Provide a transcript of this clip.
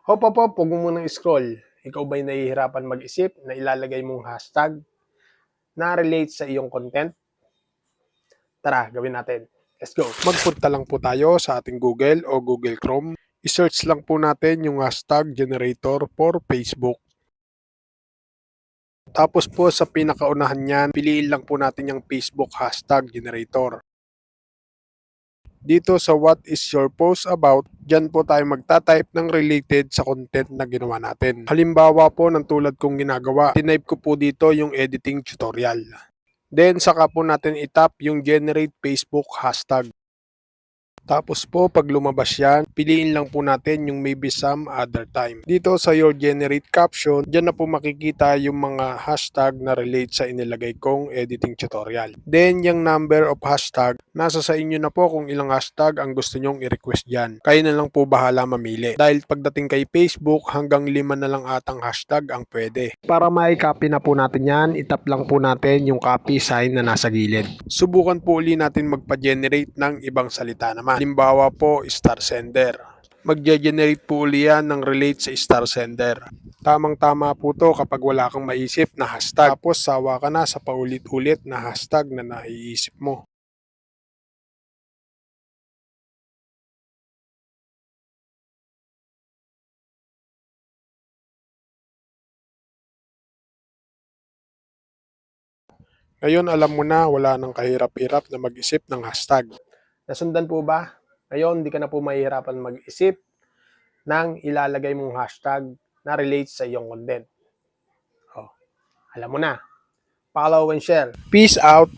Hop, hop, hop, huwag mo munang scroll. Ikaw ba'y nahihirapan mag-isip na ilalagay mong hashtag na relate sa iyong content? Tara, gawin natin. Let's go. Magpunta lang po tayo sa ating Google o Google Chrome. I-search lang po natin yung hashtag generator for Facebook. Tapos po sa pinakaunahan niyan, piliin lang po natin yung Facebook hashtag generator. Dito sa what is your post about, dyan po tayo magta-type ng related sa content na ginawa natin. Halimbawa po ng tulad kong ginagawa, tinype ko po dito yung editing tutorial. Then saka po natin itap yung generate Facebook hashtag. Tapos po pag lumabas yan, piliin lang po natin yung maybe some other time. Dito sa your generate caption, dyan na po makikita yung mga hashtag na relate sa inilagay kong editing tutorial. Then yung number of hashtag, nasa sa inyo na po kung ilang hashtag ang gusto nyong i-request dyan. Kayo na lang po bahala mamili. Dahil pagdating kay Facebook, hanggang 5 na lang atang hashtag ang pwede. Para mai-copy na po natin yan, itap lang po natin yung copy sign na nasa gilid. Subukan po uli natin magpa-generate ng ibang salita naman. Halimbawa po, star sender. Magge-generate po uli yan ng relate sa star sender. Tamang-tama po to kapag wala kang maisip na hashtag. Tapos sawa ka na sa paulit-ulit na hashtag na naiisip mo. Ngayon alam mo na, wala nang kahirap-hirap na mag-isip ng hashtag. Nasundan po ba? Ngayon, di ka na po mahihirapan mag-isip ng ilalagay mong hashtag na relate sa iyong content. Oh, alam mo na. Follow and share. Peace out!